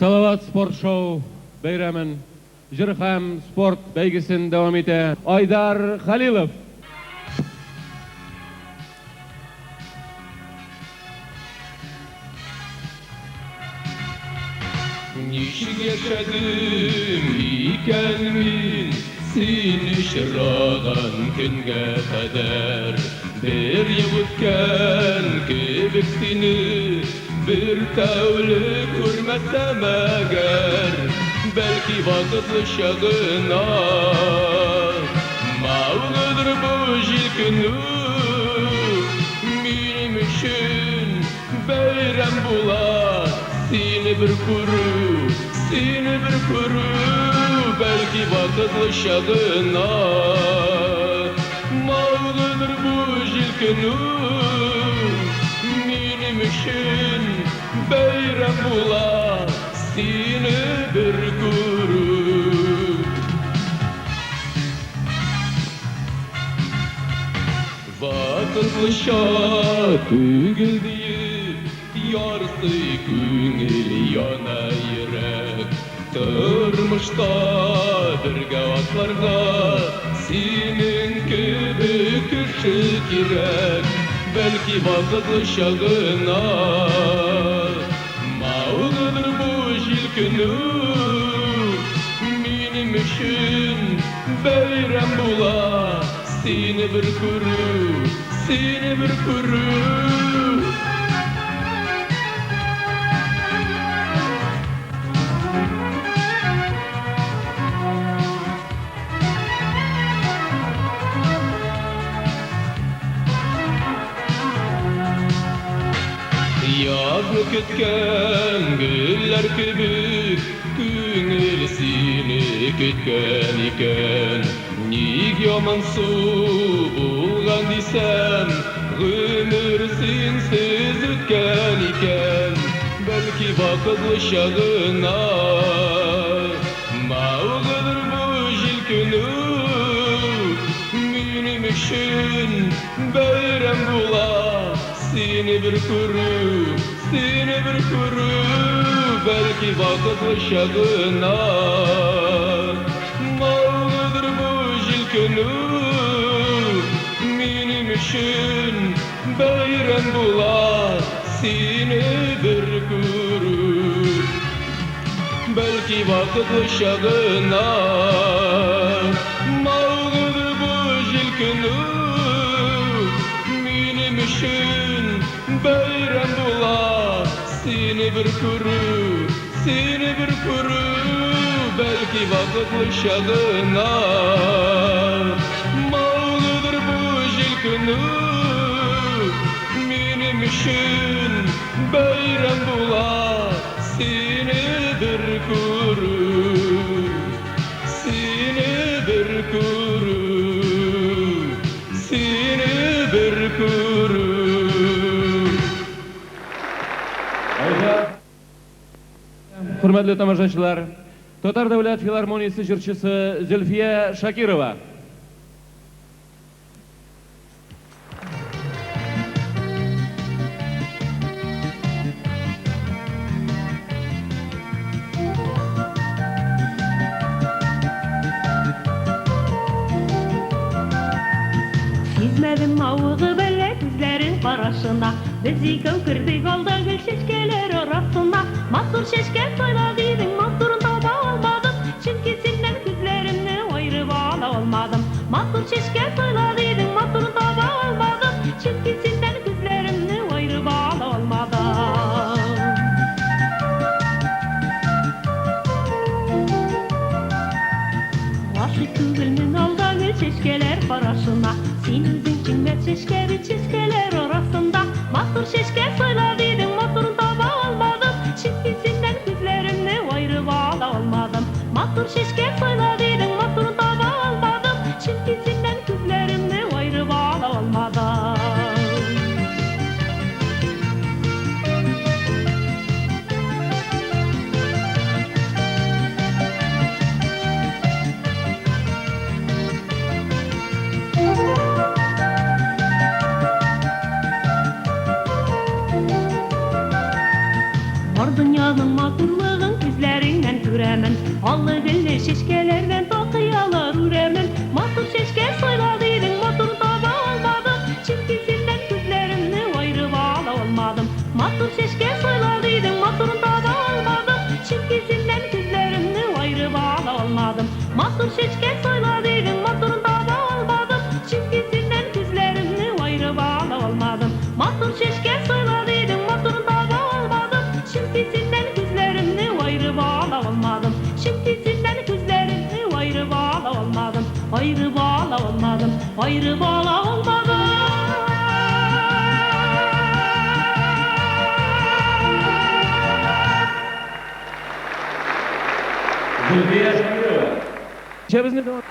Salavat Sport Show Beyramın Jirham Sport beygisini devam ete Aydar Halilov. Nişik yaşadım iken min seni şırağan künge kadar bir yıl ötken kebektiğini bir tavlı kurmazsam eğer belki vakıtlı şağına mağludur bu jilkünü benim için beyram bular seni bir kuru belki vakıtlı şağına mağludur bu jilkünü benim için beyram bular seni bir kuru vakıtlı şağıgıl deyip yarsı küngil yana yürek Tırmışta bir gavaklarda senin gibi kişi gerek belki vakıtlı şağına mağludur bu jilkünü benim için beyram bular seni bir kuru Yazlık etken güller gibi Küngül seni ketken iken Nig yaman su bulgan desem Gümür sensiz ötken iken Belki vakıtlı şağına Mağludur bu jilkünü benim için beyram bular seni bir kuru belki vakıtlı şağına mağludur bu jilkünü benim için beyram bular seni bir kuru belki vakıtlı şağına mağludur bu jilkünü benim için beyram bular seni bir kuru belki vakıtlı şağına mağludur bu jilkünü benim için beyram bular seni bir kuru Hürmetli tamашачылар, Татар Davlat Filarmoniyasi jırçısı Zülfiye Şakirova. Sizmedim avuğu böyle gözlerin karasına Bizi kırdık aldı gül şeşkeler arasına Mahsur şeşke söyledin mahsurun taba almadım Çünkü senden gözlerimle ayrı bağla olmadım Mahsur şeşke söyledin mahsurun taba almadım Çünkü senden gözlerimle ayrı bağla olmadım Aşık tügülmün aldı gül şeşkeler arasına Sen özün cimmet şeşke bir şeşkeler arasında Mahsur şeşke söyledin mahsurun taba almadım Çünkü senden gözlerimle ayrı Hor dünyanın maturluğun gözlerinden göremen. Allı gülli şişkelerden toqiyalar üremen. Matur şişke soyladıydın, matur taba olmadım. Çünkü senden gözlerimni ayırıp ala olmadım. Matur şişke soyladıydın, matur taba olmadım. Çünkü senden gözlerimni ayırıp ala olmadım. Matur şişke soyladıydın, matur taba olmadım. Çünkü senden gözlerimni ayırıp ala olmadım. Matur şişke soyladıydın, matur taba olmadım. Çünkü senden gözlerimni ayırıp ala olmadım. Çünkü senden gözlerimni ayırıp ala olmadım. Ayırıp ala olmadım. Ayırıp ala olmadım. Zülfiye Şakirova.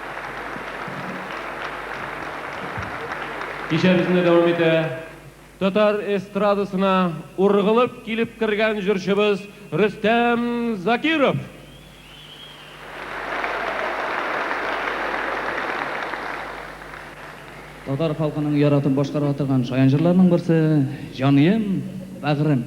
Kişemizni devam ete. Tatar estradasına urgılıp kilip kirgen jürşimiz Rüstem Zakirov. Tatar halkının yaratın başqarып атырган шаян жырларының бірсі Жаныем, Бағырым.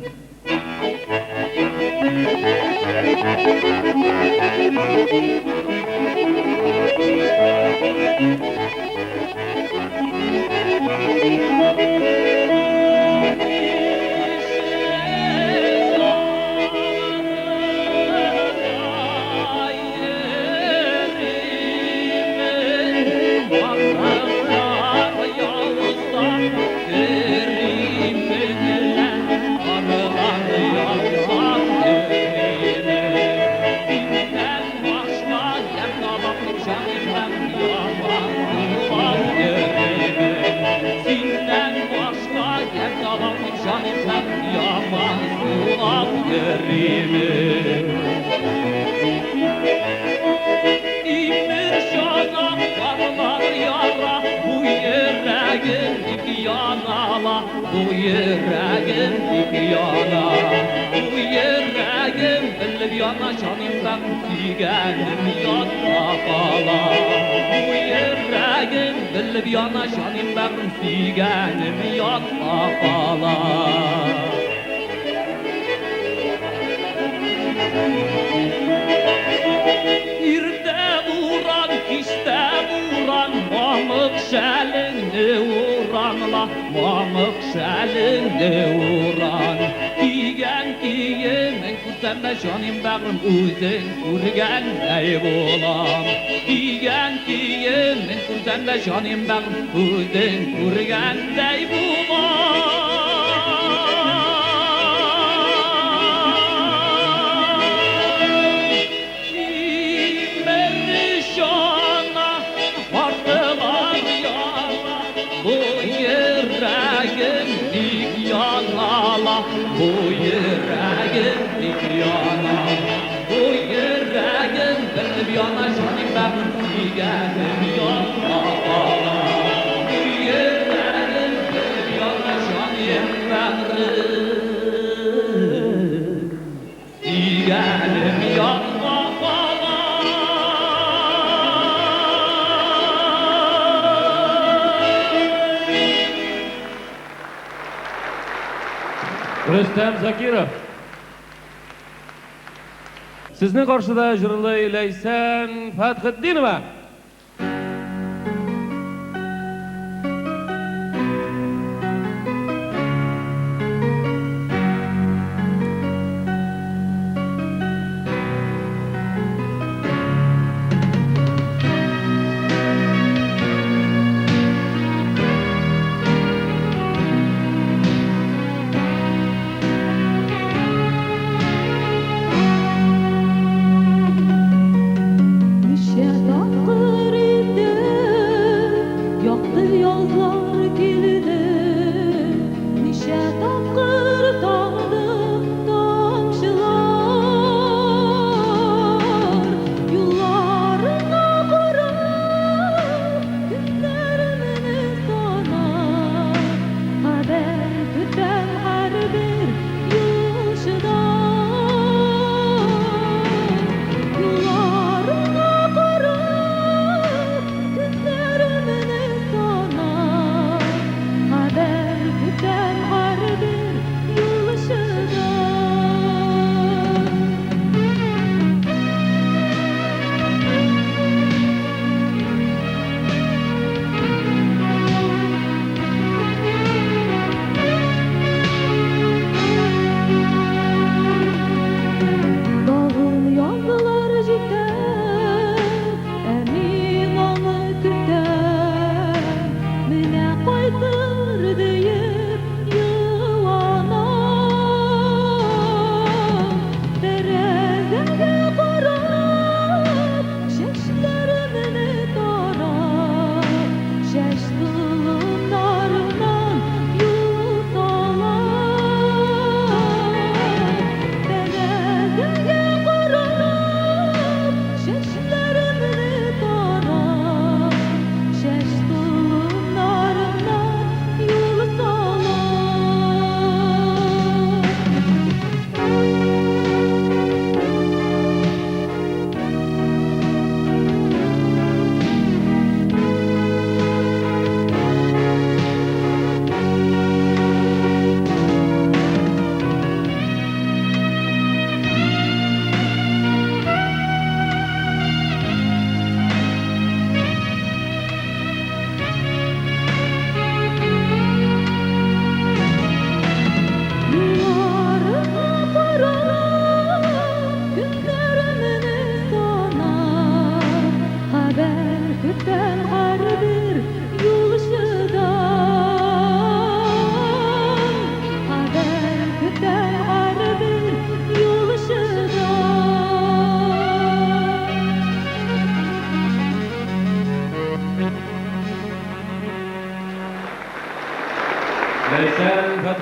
Bu yüreğim yana, bu yüreğim bilip yana, canımdan figenim yatma kala. Bu yüreğim bilip yana, canımdan figenim yatma kala. İrde vuran, kişte vuran, mamık şelini vuranla, mamık şelini vuran. Kiyen kiyemin kusemle canım bağım, uzun kurgen ey bulam. Kiyen kiyemin kusemle canım bağım, uzun kurgen ey bulam. Bu yüreğim bir yana, bu yüreğim bir yana, canım ben figenim yana kala. Bu yüreğim bir yana, canım ben figenim yana kala. Rüstem Zakirov. Sizni qarshida jırlı Leysen Fathiddinova. Düşe dokuz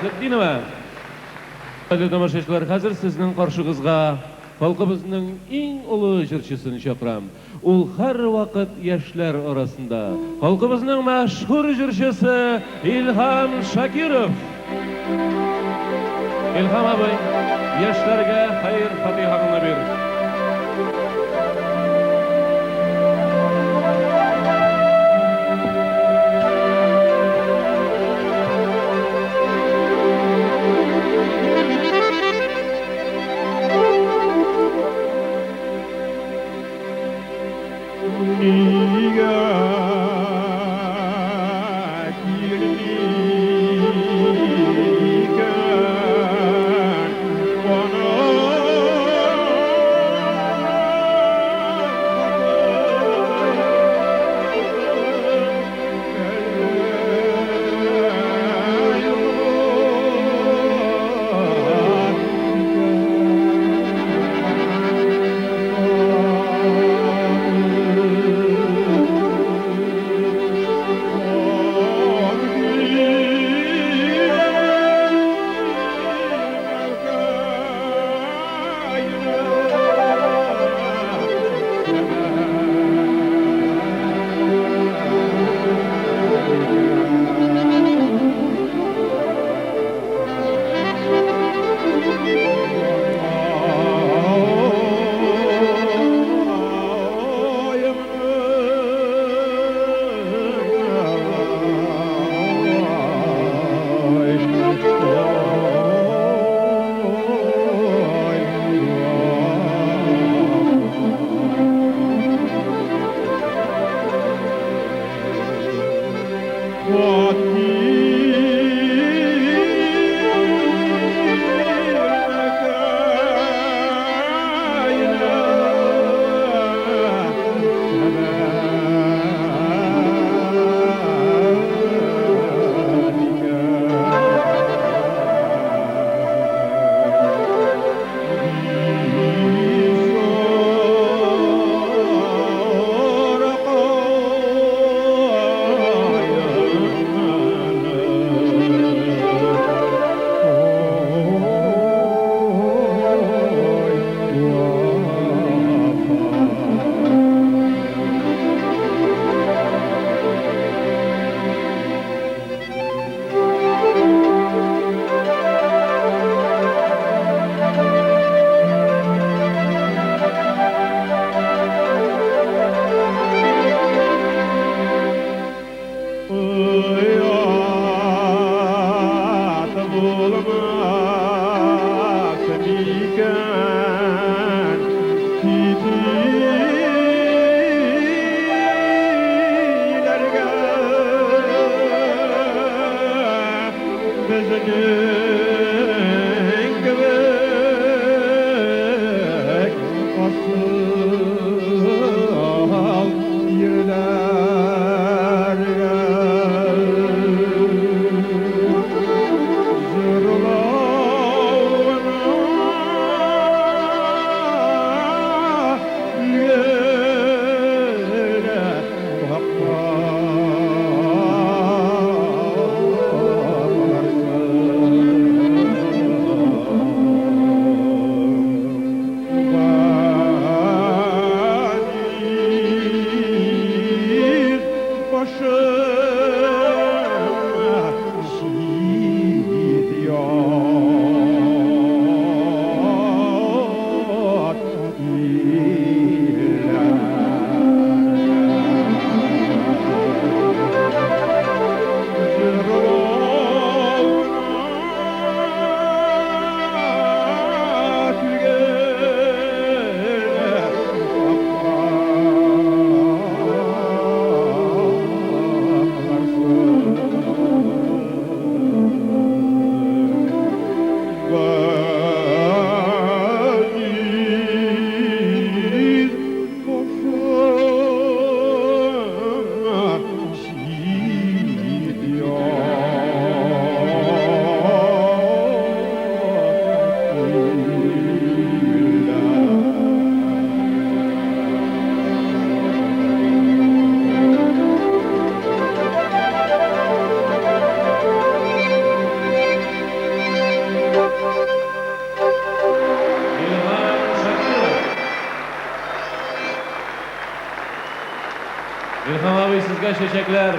Rahmetdinova. Hadi tamaşaçılar, hazır sizning qarşıgızga halkımızның eng ulug' jurchisin chaqıram. Ул har vaqt yoshlar orasida. Halkımızның mashhur jurchisi İlham Shakirov. İlham abi, yoshlarga xayr fatihani ber. sizge şeşekler.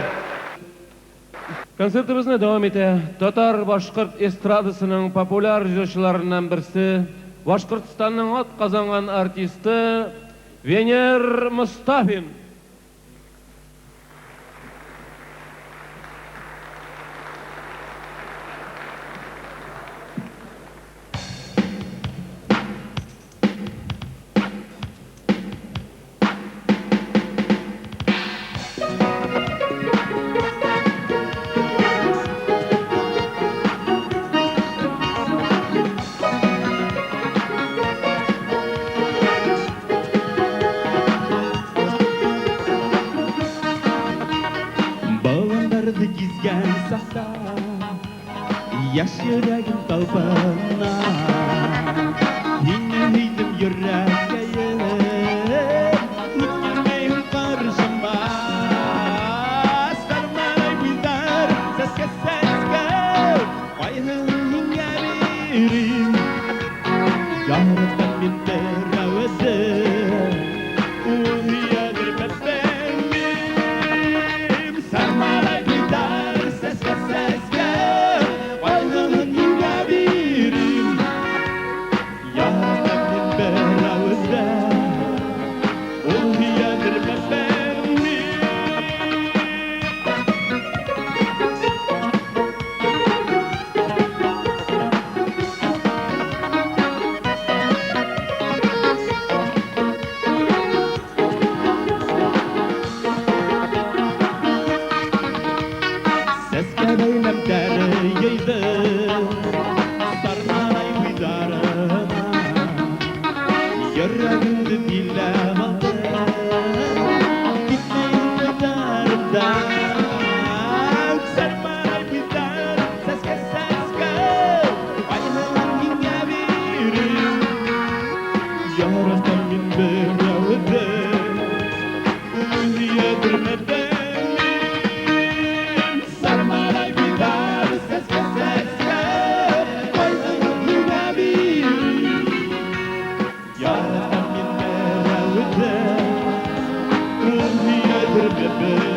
Konsertimizni davam ete. Tatar Başkırt estradasının populyar ijroçylarından birisi, Başkırtstanyň at kazangan artisti Vener Mustafin. Bağlandardı gizgen sahta, yaş yüreğim kalbana. Yine heydim yüreğe, gitmeyim karşıma. Sarmay bildar, seske seske, ayhın yerim. Yaratan bin teravze, uhiyadır bebeğim. Sarmalay bildar, seske seske, ayhın yerim. Yaratan bin teravze, uhiyadır bebeğim. Seske beylem dereyeydi, sarmalay uydarına. Yüreğimde dilemedi, gitmeyin uydarımdan. Sarmalay uydar, seske seske, ayhın yerim. Yaratan min beravde, uhiyadır bebeğim. Sarmalay uydar, seske seske, ayhın yerim. Yaratan min beravde, uhiyadır bebeğim.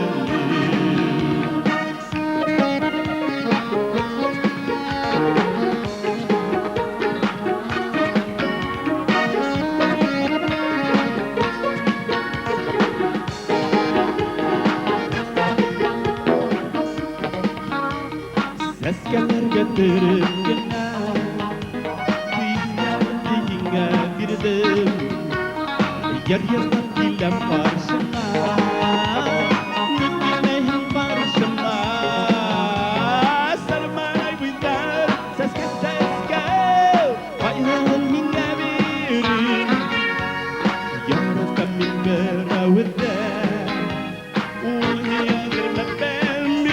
Seskeler getirin gene, kıymetliğine girdim. Yer yerden dilem karşıma, gitmeyin karşıma. Sarmalay bildar, seske seske, ayhın yerim. Yaratan min beravde, uhiyadır bebeğim.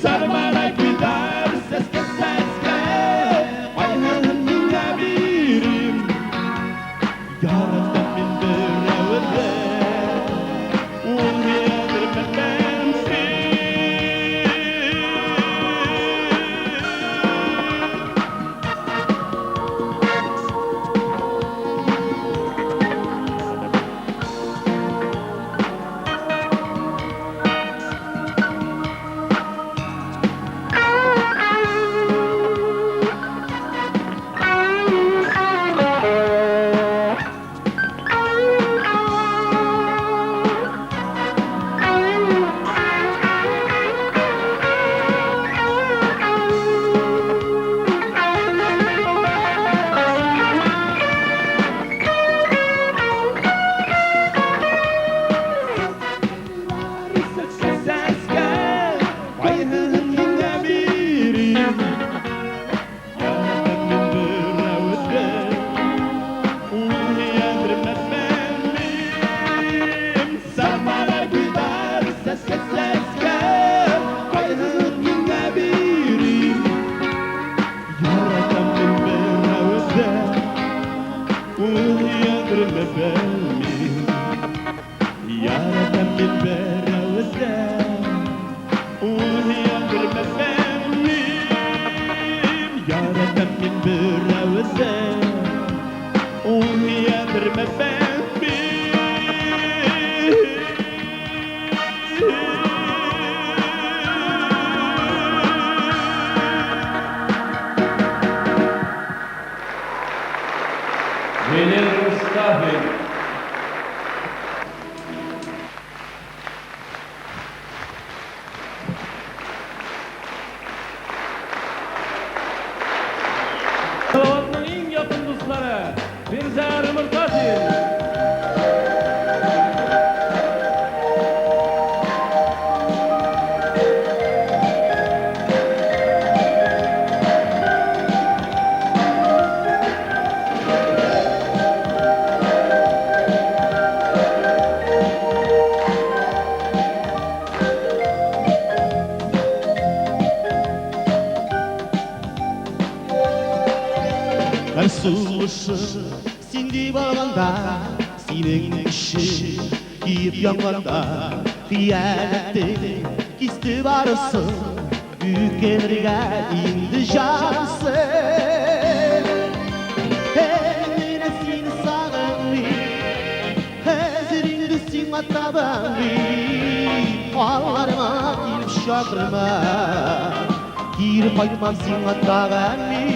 Sarmalay bildar, seske seske, ayhın yerim. Yaratan min beravde, uhiyadır bebeğim. Seske seske, ayhın yerim. Yaratan min beravde, uhiyadır bebeğim. Sarmalay bildar, seske seske, ayhın yerim. Yaratan min beravde, uhiyadır bebeğim. Yaratan min beravde, uhiyadır bebeğim. Yaratan min beravde, uhiyadır bebeğim. Rahmet. Salavatның ең yakın dostları Birzar Murtaziyev. Сулышы сендей болғанда сенің іші киіп yanғанда қиянаттың кесті барысың үлкенірге енді жарысың мені сені сағынбай қазіріңді сен атабаңбай аларыма келіп шақырма кері қайтмам сен атағанмен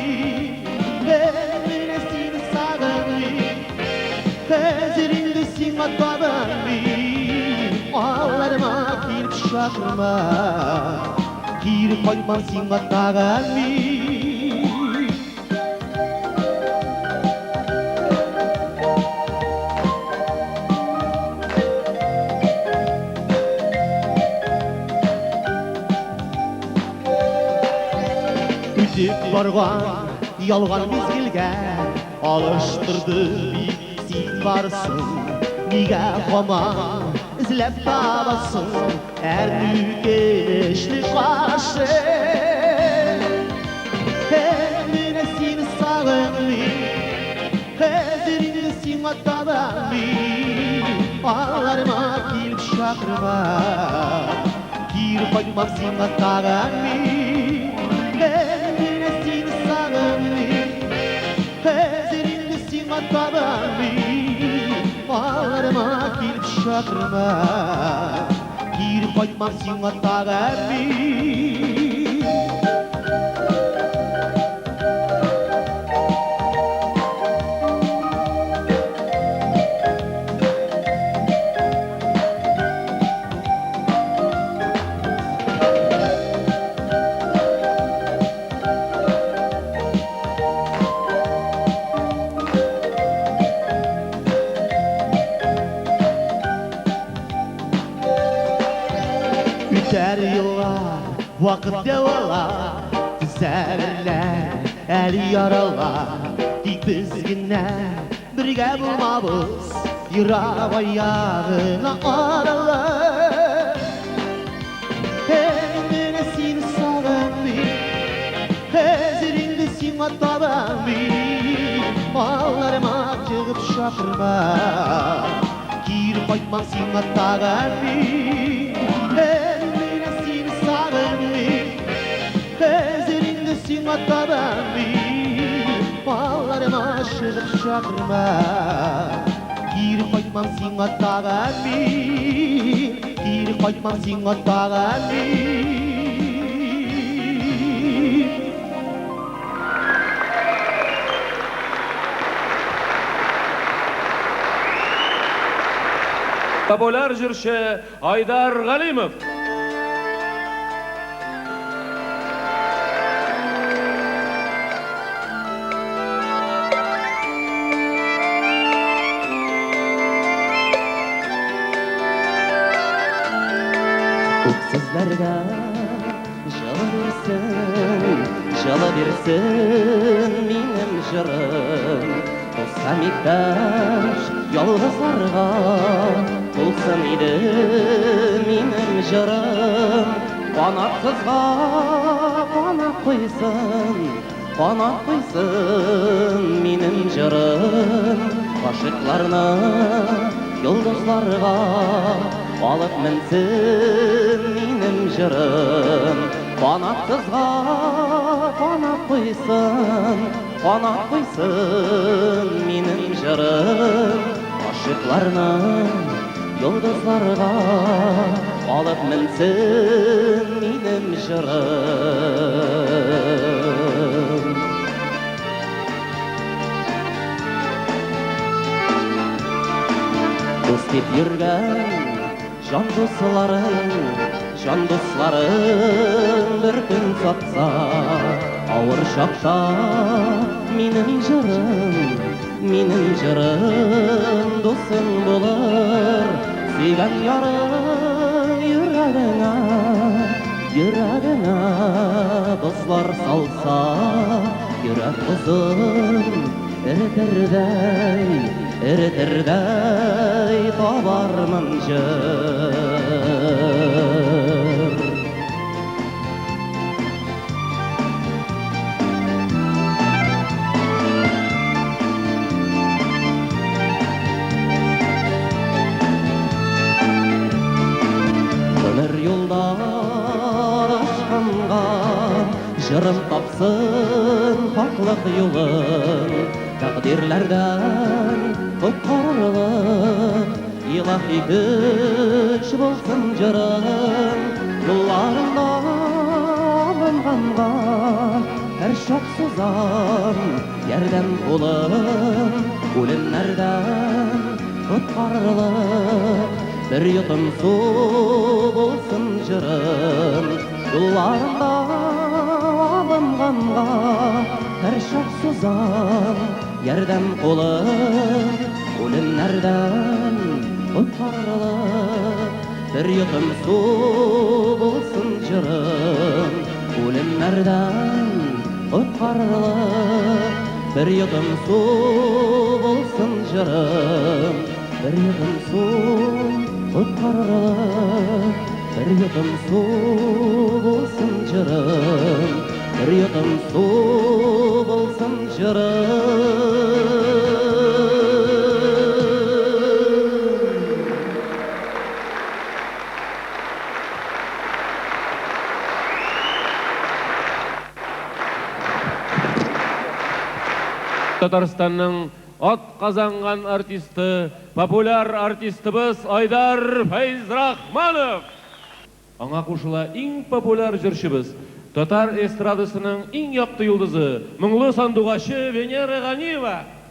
Hazırında sen atmadın Ağlarıma gelip şakırma Geri koymam sen atmadın Ötüp barған ялған мезгілге Алыштырды сен барысың неге қомаң ізлеп табасың әр нүкелешті қаршы мені сені сағынбай қазіріңді сен атабаңбай аларыма келіп шақырма кері қоймам сен атағанмен мені сені сағынбай қазіріңді сен атабаңбай Ağlarıma gelip şakırma Geri koymam sen atağanmen Öter yıllar, vakit devalar Tizərlər, əli yaralar Dik biz günə birgə bulmabız Yırab ayağına aralar Məni seni sağınbay Həzirində sen atabınbay Ağlarıma çıqıb şaqırma Geri qoymam sen atağanbay Hazırında sen atabınbay Bağlarıma çıqıb şaqırma Geri qoymam sen atağanbay Geri qoymam sen atağanbay Popular jürşi Aydar Galimov. Sizlərə jala versin mənim jırım Dostam iqtaş yalğızlarga bulsun idi mənim jırım Qanatsızga qanat qoysun mənim jırım Aşıqlarına, yıldızlarga alıp minsin mənim jırım Qanatsızga qanat qoysun mənim jırım Aşıqlarına, yıldızlarga alıp minsin mənim jırım дос деп йөргән жан дусларың бер көн сатса, авыр шакта минем җырым дусың булыр, сөйгән ярың йөрәгеңә бозлар салса, йөрәк бозын эретердәй табармын җыр. Ömür yoldaşkanға жырым тапсын хаклык юлын, тәкъдирләрдән коткарырлык илаһи көч булсын җырым. Юлларында алынганга һәр чак сузам ярдәм кулын, үлемнәрдән коткарырлык bir yudum su bulsun jırım. Yollarında alınganға her şak suzam yerden kolum, ölümlerden kurtarılır. Bir yudum su bulsun jırım, ölümlerden kurtarılır. Bir yudum su bulsun jırım, bir yudum su kurtarılır. Bir yudum su bulsun jırım, bir yudum su bulsun jırım. Татарстанның ат казанган артисты, популяр артистыбыз Айдар Фәйзрахманов. Аңа кушыла иң популяр җырчыбыз, татар эстрадасының иң якты йолдызы, моңлы сандугачы Венера Ганиева.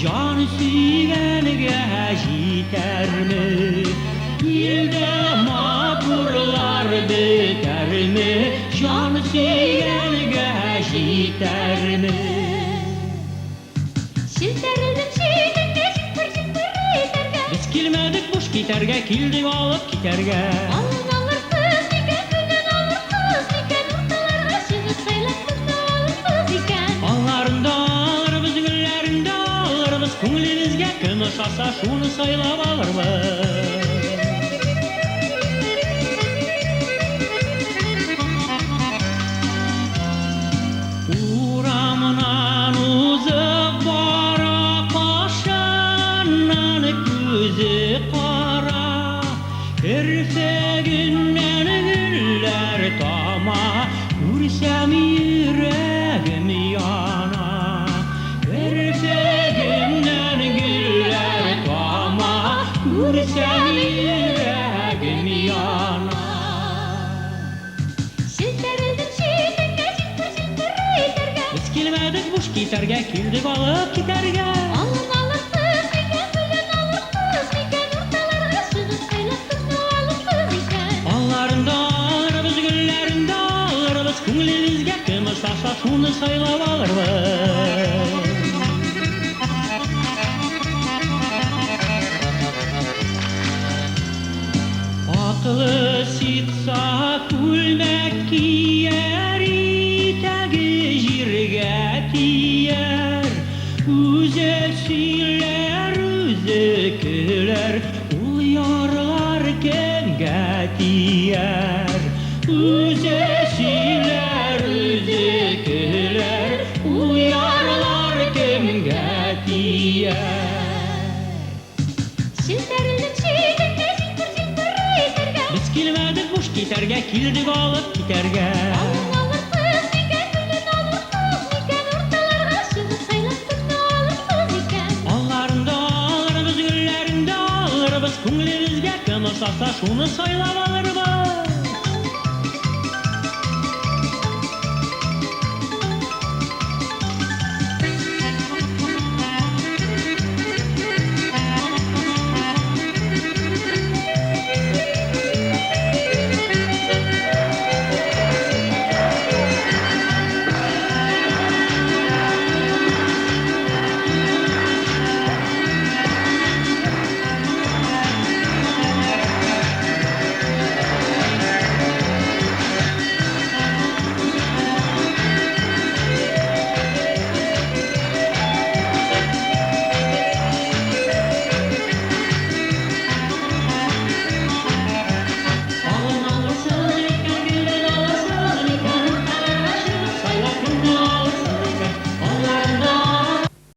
Can süygənə jitərmi? İldə maturlar bitərmi? Can süygənə jitərmi? Şiltərildim şiydəngə, şıpır etərgə. Biz kilmədik boş gitərgə, kildik alıb gitərgə. Alın alırsız ikən, güldən alırsız ikən, ortalarga şığı saylap kızda alırsız ikən. Ballarında alırız, güllərində alırız, көңілімізге кім ұшаса шуны сайлап алырмыз. Урамынан узып бара, қашаннан көзі қара, кірпегінен гүлләр тама, көрсәм йөрәгем яна. Кірпегінен гүлләр тама, көрсәм йөрәгем яна. Şiltərildim şiydəngə, şıpır etərgə. Biz kilmədik boş gitərgə, kildik alıb gitərgə. Alın alırsız ikən, güldən alırsız ikən, ortalarga şığı saylap kızda alırsız ikən. Ballarında alırız, güllərində alırız, көңілімізге кім ұшаса шуны сайлап алырмыз. Ақылы ситса күлмәк кияр, итәге жиргә тияр. Үзе сөйләр, үзе көләр, ул ярлар кемгә тияр. Үзе сөйләр, үзе көләр, ул ярлар кемгә тияр. geçerge, kildik alıp giderge. Alır kız iken, gülün alır kız iken, ortalarga çıkıp saylantıkta alır kız iken. Allarında alırız, güllerinde alırız, ko'nglimizga kim ısasa şunu saylab alırız.